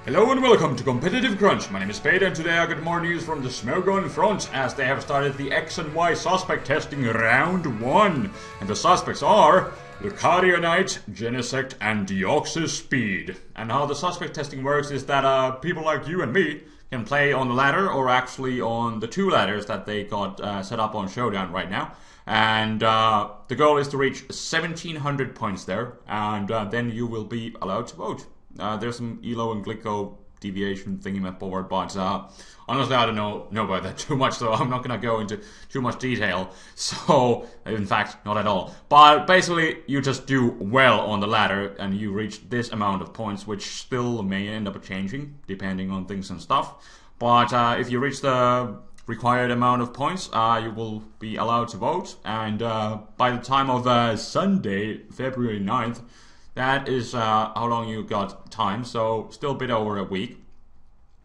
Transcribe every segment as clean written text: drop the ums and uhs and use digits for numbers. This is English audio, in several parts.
Hello and welcome to Competitive Crunch. My name is Spade and today I got more news from the Smogon front as they have started the X and Y suspect testing round 1. And the suspects are Lucario Knight, Genesect and Deoxys-S. And how the suspect testing works is that people like you and me can play on the ladder or actually on the 2 ladders that they got set up on Showdown right now. And the goal is to reach 1700 points there and then you will be allowed to vote. There's some ELO and Glyco deviation thingy-map-board, but honestly I don't know about that too much, so I'm not gonna go into too much detail. So, in fact, not at all. But basically, you just do well on the ladder, and you reach this amount of points, which still may end up changing, depending on things and stuff. But if you reach the required amount of points, you will be allowed to vote, and by the time of Sunday, February 9th, that is how long you got time, so still a bit over a week.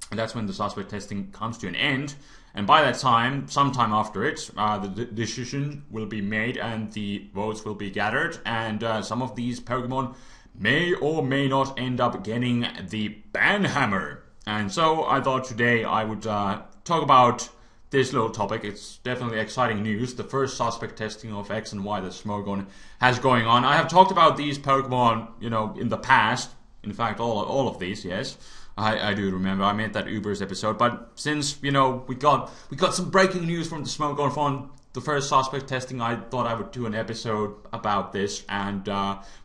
And that's when the suspect testing comes to an end. And by that time, sometime after it, the decision will be made and the votes will be gathered. And some of these Pokemon may or may not end up getting the ban hammer. And so I thought today I would talk about this little topic. It's definitely exciting news. The first suspect testing of X and Y that Smogon has going on. I have talked about these Pokemon, you know, in the past. In fact, all of these, yes. I do remember. I made that Ubers episode. But since, you know, we got some breaking news from the Smogon front, the first suspect testing, I thought I would do an episode about this. And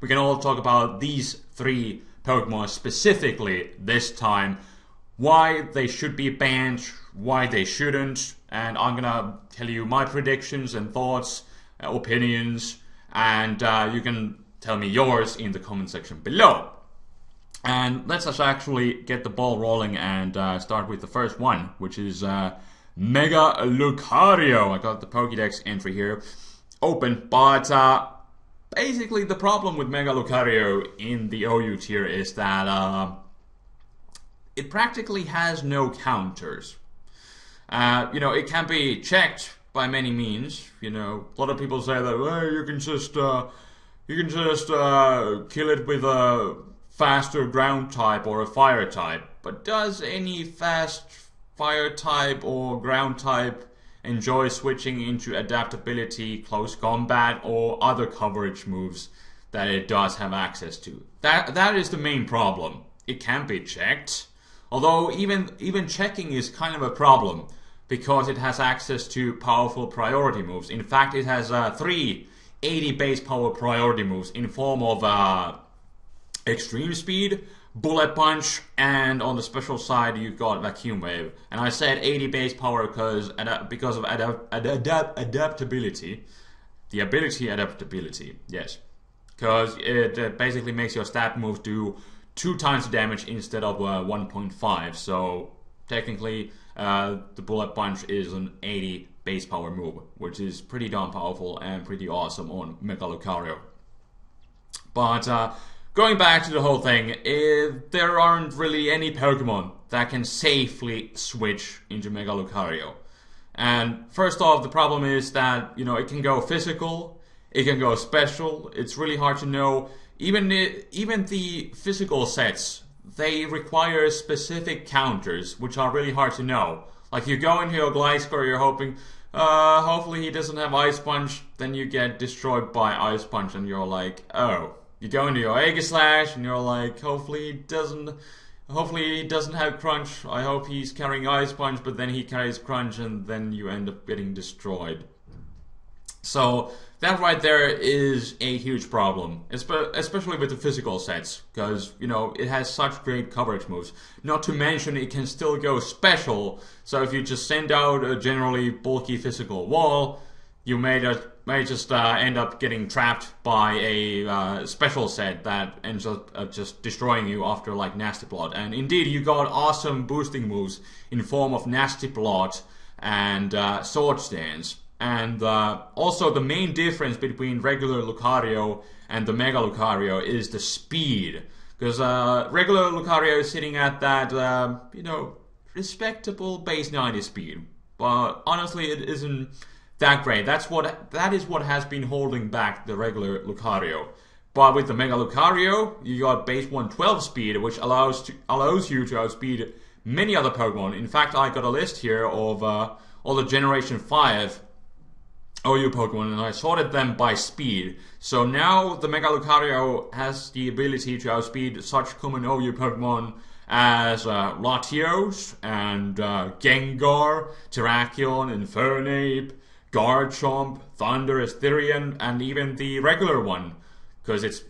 we can all talk about these 3 Pokemon specifically this time. Why they should be banned, why they shouldn't, and I'm gonna tell you my predictions and thoughts, opinions, and you can tell me yours in the comment section below. And let's just actually get the ball rolling and start with the first one, which is Mega-Lucario. I got the Pokédex entry here open, but basically the problem with Mega-Lucario in the OU tier is that it practically has no counters. You know, it can be checked by many means. You know, a lot of people say that, well, you can just kill it with a faster ground type or a fire type. But does any fast fire type or ground type enjoy switching into adaptability, close combat, or other coverage moves that it does have access to? That is the main problem. It can be checked. Although even checking is kind of a problem because it has access to powerful priority moves. In fact, it has 3 80 base power priority moves in form of Extreme Speed, Bullet Punch, and on the special side you got Vacuum Wave. And I said 80 base power because of adaptability. The ability adaptability, yes. Because it basically makes your stat moves do 2 times the damage instead of 1.5, so technically the Bullet Punch is an 80 base power move, which is pretty darn powerful and pretty awesome on Mega-Lucario. But going back to the whole thing, there aren't really any Pokemon that can safely switch into Mega-Lucario. And first off, the problem is that, you know, it can go physical, it can go special, it's really hard to know. Even the physical sets, they require specific counters, which are really hard to know. Like you go into your Gliscor, you're hoping, hopefully he doesn't have Ice Punch, then you get destroyed by Ice Punch, and you're like, oh. You go into your Aegislash, and you're like, hopefully he doesn't have Crunch. I hope he's carrying Ice Punch, but then he carries Crunch, and then you end up getting destroyed. So that right there is a huge problem, especially with the physical sets, because, you know, it has such great coverage moves. Not to mention it can still go special, so if you just send out a generally bulky physical wall, you may just end up getting trapped by a special set that ends up just destroying you after like Nasty Plot. And indeed, you got awesome boosting moves in form of Nasty Plot and Sword Stance. And also the main difference between regular Lucario and the Mega-Lucario is the speed. Because regular Lucario is sitting at that, you know, respectable base 90 speed. But honestly, it isn't that great. That is what has been holding back the regular Lucario. But with the Mega-Lucario, you got base 112 speed, which allows you to outspeed many other Pokemon. In fact, I got a list here of all the Generation 5 OU Pokemon, and I sorted them by speed. So now the Mega-Lucario has the ability to outspeed such common OU Pokemon as Latios and Gengar, Terrakion, Infernape, Garchomp, Thundurus, Therian, and even the regular one, because it's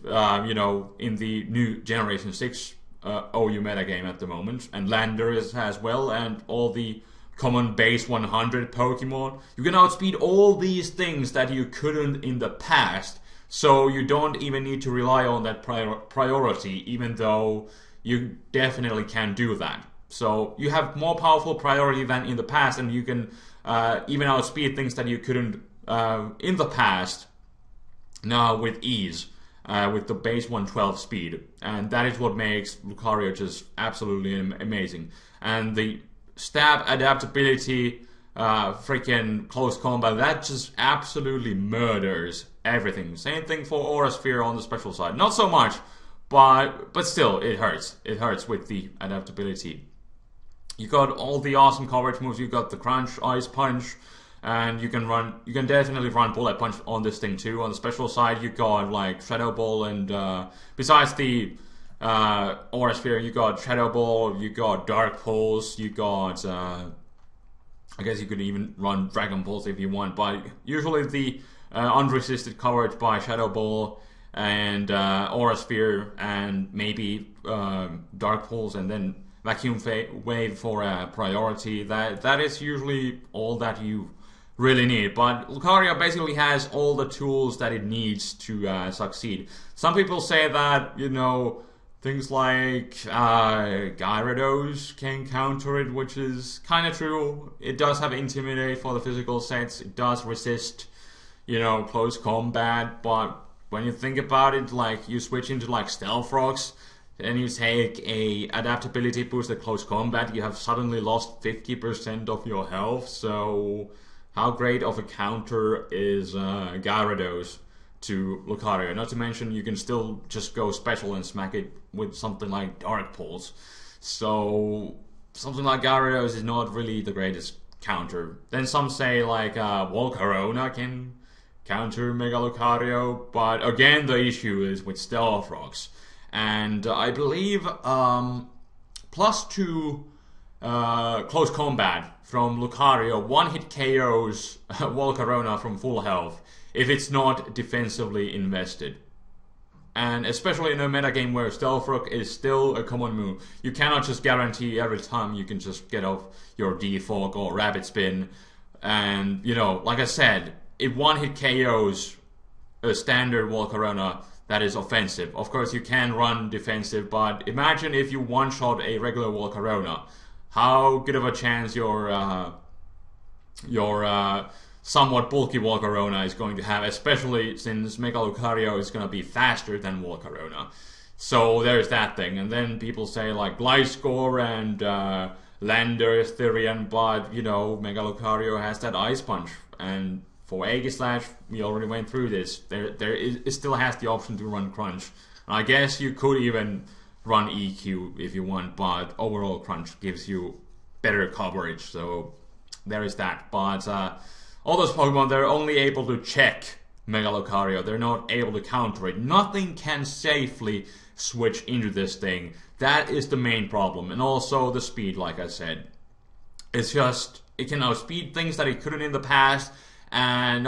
you know, in the new Generation 6 OU metagame at the moment, and Landorus as well, and all the common base 100 Pokemon. You can outspeed all these things that you couldn't in the past, so you don't even need to rely on that priority, even though you definitely can do that. So you have more powerful priority than in the past, and you can even outspeed things that you couldn't in the past now with ease, with the base 112 speed. And that is what makes Lucario just absolutely amazing. And the stab adaptability, freaking close combat, that just absolutely murders everything. Same thing for Aura Sphere on the special side. Not so much, but still, it hurts. It hurts with the adaptability. You got all the awesome coverage moves. You got the Crunch, Ice Punch, and you can definitely run Bullet Punch on this thing too. On the special side, you got like Shadow Ball, and besides the Aura Sphere, you got Shadow Ball, you got Dark Pulse, you got I guess you could even run Dragon Pulse if you want, but usually the unresisted coverage by Shadow Ball and Aura Sphere, and maybe Dark Pulse, and then Vacuum Wave for a priority. That is usually all that you really need. But Lucario basically has all the tools that it needs to succeed. Some people say that, you know, things like Gyarados can counter it, which is kind of true. It does have Intimidate for the physical sets. It does resist, you know, close combat, but when you think about it, like, you switch into like Stealth Rocks, and you take a adaptability boost at close combat, you have suddenly lost 50% of your health. So how great of a counter is Gyarados to Lucario? Not to mention, you can still just go special and smack it with something like Dark Pulse. So something like Gyarados is not really the greatest counter. Then some say like Volcarona can counter Mega Lucario, but again the issue is with Stealth Rocks. And I believe +2 close combat from Lucario one-hit KOs Volcarona from full health if it's not defensively invested. And especially in a metagame where Stealth Rock is still a common move, you cannot just guarantee every time you can just get off your Defog or Rapid Spin. And, you know, like I said, if one-hit KOs a standard Volcarona, that is offensive. Of course, you can run defensive, but imagine if you one-shot a regular Volcarona. How good of a chance your somewhat bulky Volcarona is going to have, especially since Mega Lucario is going to be faster than Volcarona. So there's that thing. And then people say like Gliscor and Landorus, Therian, but, you know, Mega Lucario has that Ice Punch. And for Aegislash, we already went through this. It still has the option to run Crunch. I guess you could even run EQ if you want, but overall Crunch gives you better coverage, so there is that. But all those Pokemon, they're only able to check Mega Lucario. They're not able to counter it. Nothing can safely switch into this thing. That is the main problem. And also the speed, like I said. It's just, it can outspeed things that it couldn't in the past. And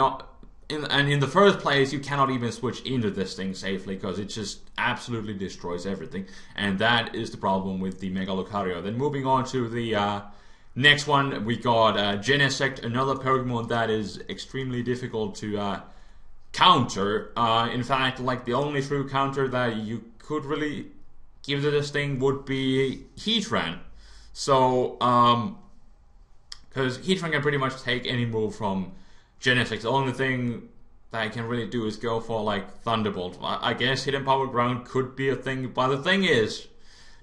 in the first place, you cannot even switch into this thing safely, because it just absolutely destroys everything. And that is the problem with the Mega Lucario. Then moving on to the next one, we got Genesect, another Pokemon that is extremely difficult to counter. In fact, like, the only true counter that you could really give to this thing would be Heatran. So, because Heatran can pretty much take any move from Genesect. The only thing that I can really do is go for like Thunderbolt. I guess Hidden Power Ground could be a thing, but the thing is,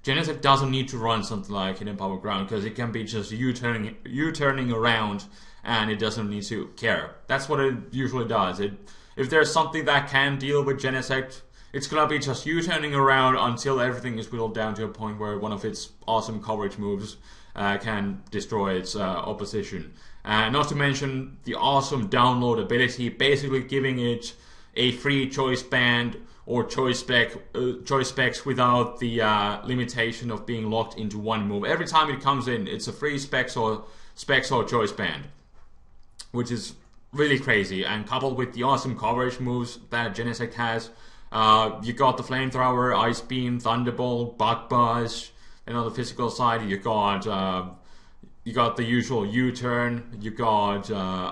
Genesect doesn't need to run something like Hidden Power Ground, because it can be just U-turning around, and it doesn't need to care. That's what it usually does. If there's something that can deal with Genesect, it's gonna be just U-turning around until everything is whittled down to a point where one of its awesome coverage moves can destroy its opposition. Not to mention the awesome download ability, basically giving it a free choice band or choice specs without the limitation of being locked into one move. Every time it comes in, it's a free specs or choice band, which is really crazy. And coupled with the awesome coverage moves that Genesect has, you got the Flamethrower, Ice Beam, Thunderbolt, Bug Buzz, and on the physical side you got the usual U-turn, you got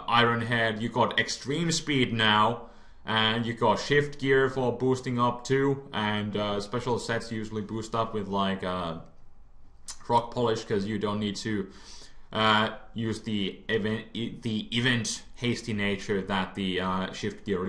Iron Head, you got Extreme Speed now, and you got Shift Gear for boosting up too, and special sets usually boost up with like Rock Polish, because you don't need to use the event hasty nature that the Shift Gear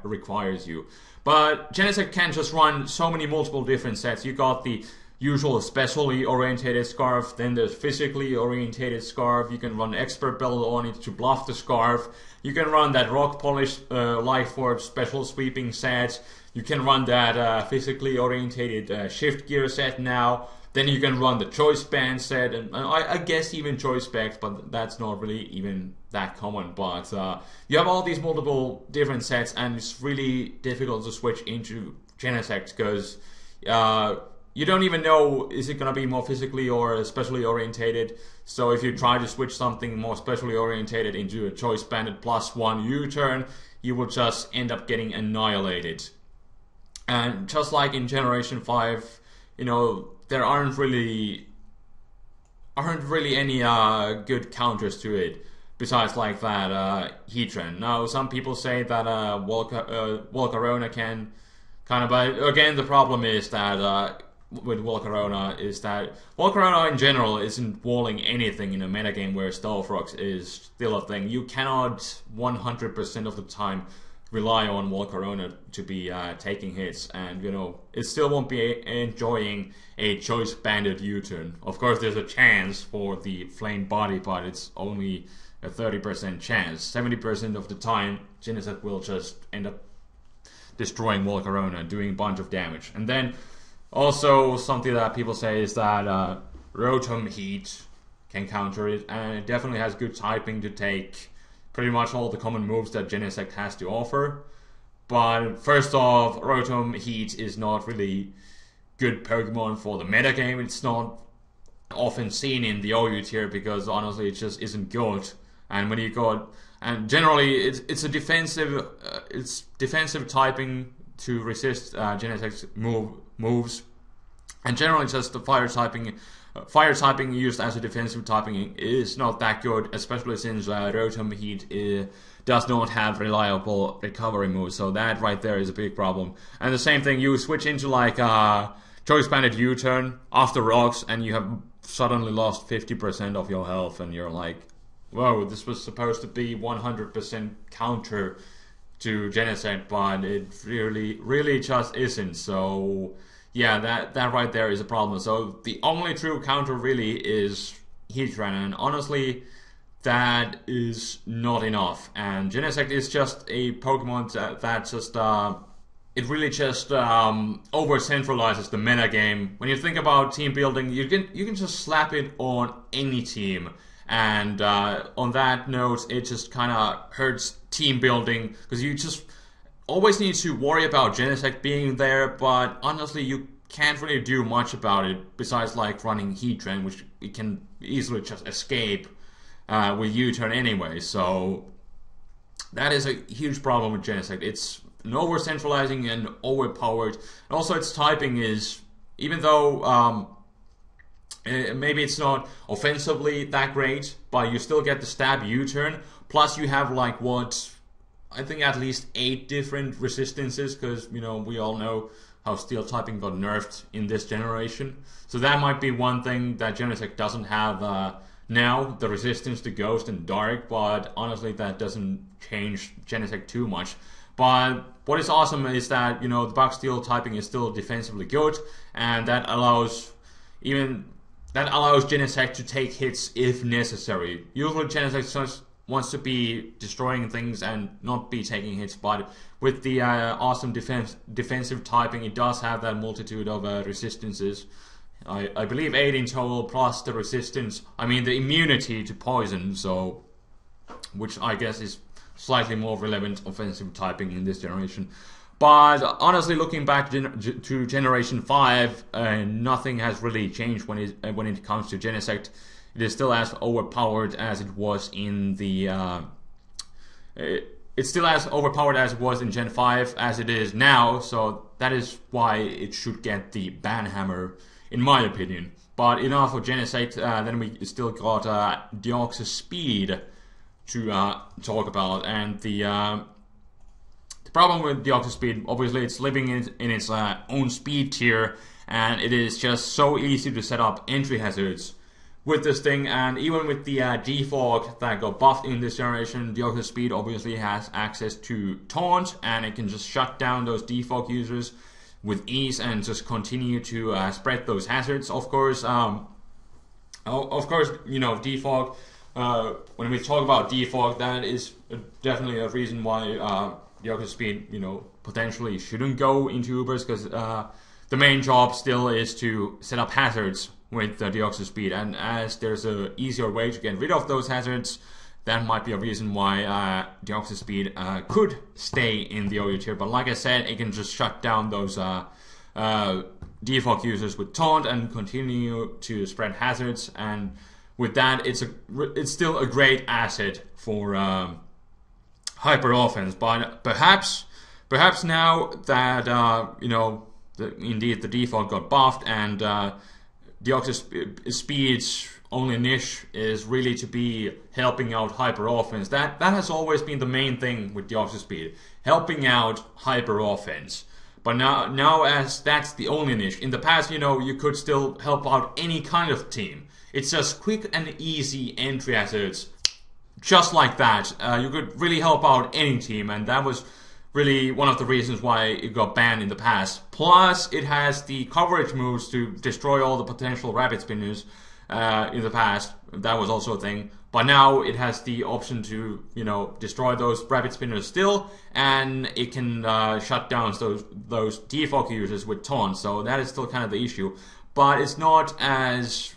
requires you. But Genesect can just run so many multiple different sets. You got the usual specially orientated Scarf, then there's physically orientated Scarf. You can run Expert Belt on it to bluff the Scarf. You can run that Rock Polish Life Orb special sweeping set. You can run that physically orientated Shift Gear set now. Then you can run the Choice Band set, and I guess even Choice Specs, but that's not really even that common. But you have all these multiple different sets, and it's really difficult to switch into Genesect because you don't even know, is it going to be more physically or specially orientated. So if you try to switch something more specially orientated into a Choice Banded +1 U-turn, you will just end up getting annihilated. And just like in Generation 5, you know, there aren't really any good counters to it besides like that Heatran. Now some people say that Volcarona can kind of, but again the problem is that with Volcarona is that Volcarona in general isn't walling anything in a metagame where Stealth Rocks is still a thing. You cannot 100% of the time rely on Volcarona to be taking hits, and you know, it still won't be enjoying a choice banded U-turn. Of course there's a chance for the flame body, but it's only a 30% chance. 70% of the time Genesect will just end up destroying Volcarona, doing a bunch of damage. And then also something that people say is that Rotom Heat can counter it, and it definitely has good typing to take pretty much all the common moves that Genesect has to offer. But first off, Rotom Heat is not really good Pokemon for the metagame. It's not often seen in the OU tier because honestly it just isn't good. And when you got, and generally it's a defensive typing to resist Genesect's moves, and generally just the fire typing used as a defensive typing is not that good, especially since Rotom Heat does not have reliable recovery moves, so that right there is a big problem. And the same thing, you switch into like Choice Banded U-turn after rocks and you have suddenly lost 50% of your health, and you're like, whoa, this was supposed to be 100% counter to Genesect, but it really just isn't. So yeah, that right there is a problem. So the only true counter really is Heatran, and honestly that is not enough. And Genesect is just a Pokemon that just it really just over centralizes the metagame. When you think about team building, you can just slap it on any team, and on that note, it just kind of hurts team building because you just always need to worry about Genesect being there, but honestly you can't really do much about it besides like running Heatran, which you can easily just escape with U-turn anyway. So that is a huge problem with Genesect. It's an over-centralizing and overpowered. And also its typing is, even though maybe it's not offensively that great, but you still get the stab U-turn, plus you have like what I think at least 8 different resistances, because you know we all know how steel typing got nerfed in this generation. So that might be one thing that Genesect doesn't have now, the resistance to Ghost and Dark, but honestly that doesn't change Genesect too much. But what is awesome is that, you know, the Bug Steel typing is still defensively good, and that allows Genesect to take hits if necessary. Usually Genesect wants to be destroying things and not be taking hits, but with the awesome defensive typing, it does have that multitude of resistances. I believe 8 in total, plus the resistance, I mean the immunity to poison, so which I guess is slightly more relevant offensive typing in this generation. But honestly, looking back to Generation 5, nothing has really changed when it comes to Genesect. It is still as overpowered as it was in the... it's still as overpowered as it was in Gen 5 as it is now, so that is why it should get the Banhammer, in my opinion. But enough of Genesect, then we still got Deoxys-S to talk about, and the problem with Deoxys-S, obviously it's living in its own speed tier, and it is just so easy to set up entry hazards with this thing. And even with the defog that got buffed in this generation, Deoxys-S obviously has access to taunt, and it can just shut down those defog users with ease and just continue to spread those hazards. Of course, you know, defog. When we talk about defog, that is definitely a reason why Deoxys-S, you know, potentially shouldn't go into Ubers, because the main job still is to set up hazards with Deoxys-S, and as there's a easier way to get rid of those hazards, that might be a reason why Deoxys-S could stay in the OU tier. But like I said, it can just shut down those defog users with taunt and continue to spread hazards, and with that, it's still a great asset for hyper offense. But perhaps now that you know, indeed the defog got buffed, and Deoxys-S's only niche is really to be helping out hyper offense. That has always been the main thing with Deoxys-S, helping out hyper offense. But now as that's the only niche. In the past, you know, you could still help out any kind of team. It's just quick and easy entry hazards, just like that. You could really help out any team, and that was really one of the reasons why it got banned in the past. Plus, it has the coverage moves to destroy all the potential rapid spinners in the past. That was also a thing. But now it has the option to, you know, destroy those rapid spinners still, and it can shut down those defog users with taunt. So that is still kind of the issue. But it's not as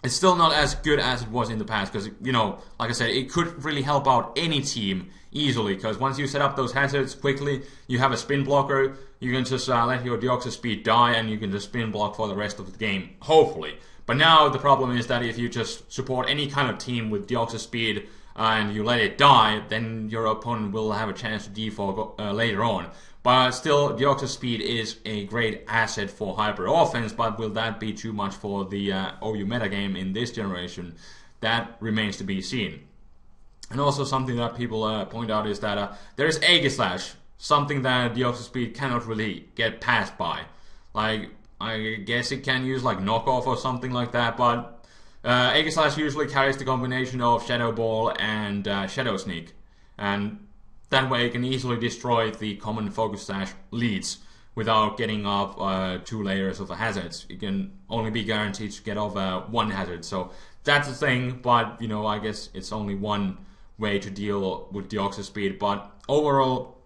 it's still not as good as it was in the past, because, you know, like I said, it could really help out any team easily, because once you set up those hazards quickly, you have a spin blocker, you can just let your Deoxys-S die, and you can just spin block for the rest of the game, hopefully. But now the problem is that if you just support any kind of team with Deoxys-S and you let it die, then your opponent will have a chance to defog later on. But still, Deoxys-S is a great asset for hyper offense, but will that be too much for the OU metagame in this generation? That remains to be seen. And also something that people point out is that there is Aegislash, something that Deoxys-S cannot really get passed by. Like, I guess it can use like knockoff or something like that, but Aegislash usually carries the combination of Shadow Ball and Shadow Sneak, and that way it can easily destroy the common Focus Sash leads without getting off 2 layers of hazards. It can only be guaranteed to get off 1 hazard, so that's the thing. But, you know, I guess it's only one way to deal with Deoxys-S. But overall,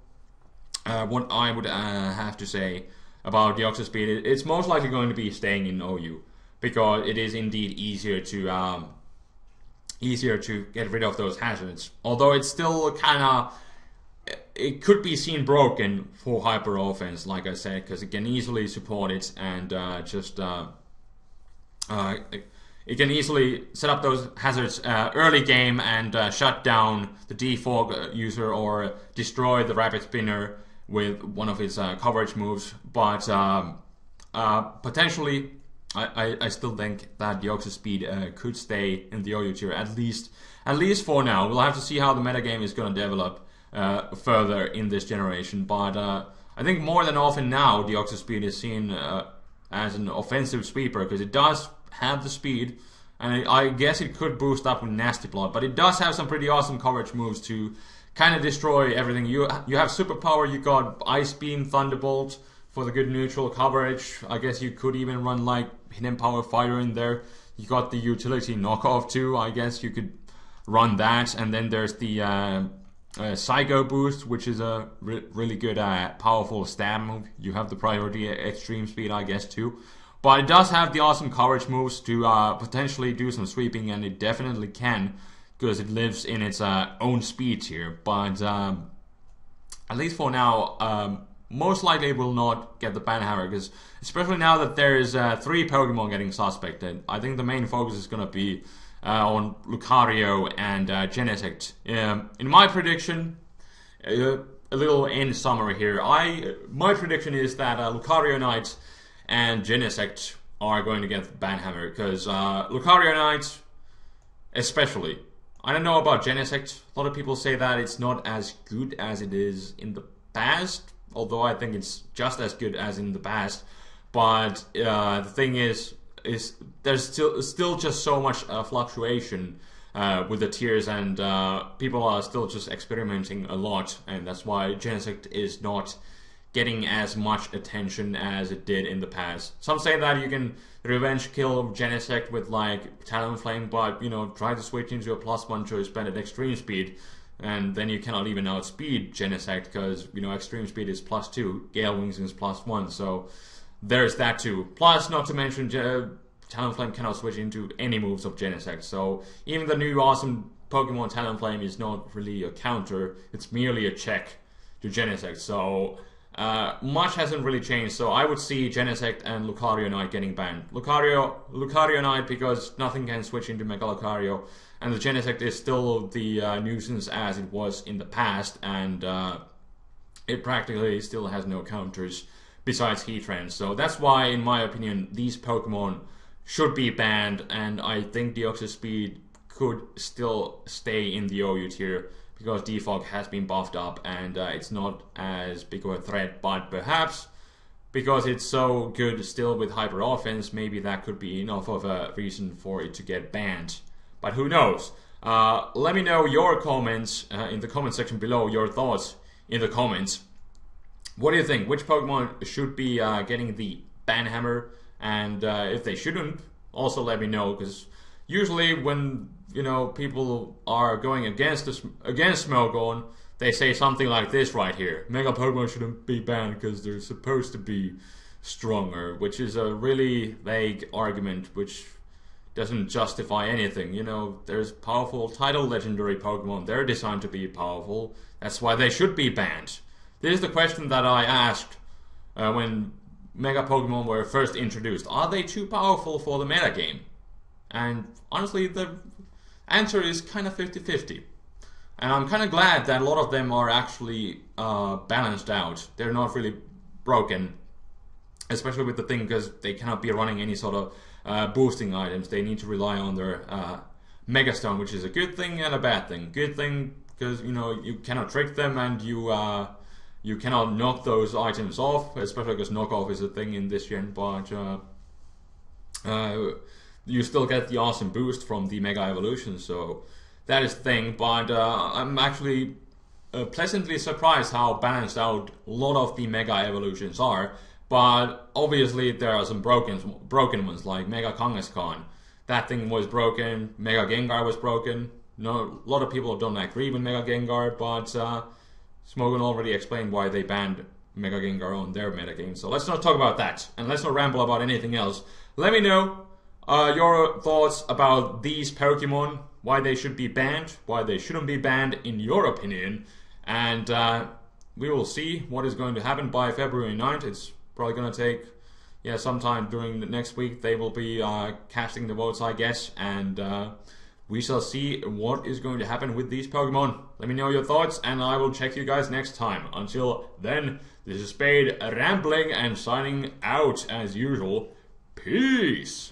what I would have to say about Deoxys-S, it's most likely going to be staying in OU, because it is indeed easier to get rid of those hazards. Although it's still kind of, it could be seen broken for hyper offense, like I said, because it can easily support it, and it can easily set up those hazards early game and shut down the defog user or destroy the rapid spinner with one of his coverage moves. But potentially, I still think that Deoxys-S could stay in the OU tier, at least for now. We'll have to see how the metagame is going to develop further in this generation. But I think more than often now, Deoxys-S is seen as an offensive sweeper, because it does have the speed, and I guess it could boost up with Nasty Plot, but it does have some pretty awesome coverage moves to kind of destroy everything. You have superpower, you got Ice Beam, Thunderbolt for the good neutral coverage. I guess you could even run like Hidden Power Fighter in there. You got the utility knockoff too. I guess you could run that. And then there's the Psycho boost, which is a really good powerful stab move. You have the priority extreme speed, I guess, too. But it does have the awesome coverage moves to potentially do some sweeping, and it definitely can, because it lives in its own speed tier. But at least for now, most likely it will not get the Banhammer, because especially now that there's 3 Pokemon getting suspected, I think the main focus is going to be on Lucario and Genesect. In my prediction, a little end summary here. My prediction is that Lucario Knight and Genesect are going to get the Banhammer, because Lucario Knight, especially. I don't know about Genesect. A lot of people say that it's not as good as it is in the past, although I think it's just as good as in the past. But the thing is there's still just so much fluctuation with the tiers, and people are still just experimenting a lot, and that's why Genesect is not getting as much attention as it did in the past. Some say that you can revenge kill Genesect with like Talonflame, but you know, try to switch into a +1 choice band at extreme speed, and then you cannot even outspeed Genesect, because you know extreme speed is +2, Gale Wings is +1, so there's that too. Plus, not to mention, Talonflame cannot switch into any moves of Genesect, so even the new awesome Pokemon Talonflame is not really a counter, it's merely a check to Genesect, so much hasn't really changed. So I would see Genesect and Lucario Knight getting banned. Lucario Knight, because nothing can switch into Mega-Lucario, and the Genesect is still the nuisance as it was in the past, and it practically still has no counters besides Heatran. So that's why, in my opinion, these Pokemon should be banned, and I think Deoxys-S could still stay in the OU tier, because Defog has been buffed up and it's not as big of a threat, but perhaps because it's so good still with Hyper Offense, maybe that could be enough of a reason for it to get banned. But who knows? Let me know your comments in the comment section below, your thoughts in the comments. What do you think? Which Pokemon should be getting the Banhammer? And if they shouldn't, also let me know, because usually when people are going against Smogon, they say something like this right here: Mega Pokemon shouldn't be banned because they're supposed to be stronger, which is a really vague argument which doesn't justify anything. There's powerful title legendary Pokemon, they're designed to be powerful, that's why they should be banned. This is the question that I asked when Mega Pokemon were first introduced. Are they too powerful for the meta game? And honestly, the answer is kind of 50-50. And I'm kind of glad that a lot of them are actually balanced out. They're not really broken, especially with the thing, because they cannot be running any sort of boosting items. They need to rely on their Mega Stone, which is a good thing and a bad thing. Good thing because you cannot trick them, and you cannot knock those items off, especially because knockoff is a thing in this gen. But you still get the awesome boost from the Mega Evolution, so that is the thing. But I'm actually pleasantly surprised how balanced out a lot of the Mega Evolutions are. But obviously there are some broken ones, like Mega Kangaskhan. That thing was broken. Mega Gengar was broken. No, a lot of people don't agree with Mega Gengar, but Smogon already explained why they banned Mega Gengar on their metagame. So let's not talk about that, and let's not ramble about anything else. Let me know your thoughts about these Pokemon, why they should be banned, why they shouldn't be banned in your opinion, and we will see what is going to happen by February 9th. It's probably going to take sometime during the next week. They will be casting the votes, I guess, and we shall see what is going to happen with these Pokemon. Let me know your thoughts, and I will check you guys next time. Until then, this is Spade rambling and signing out as usual. Peace!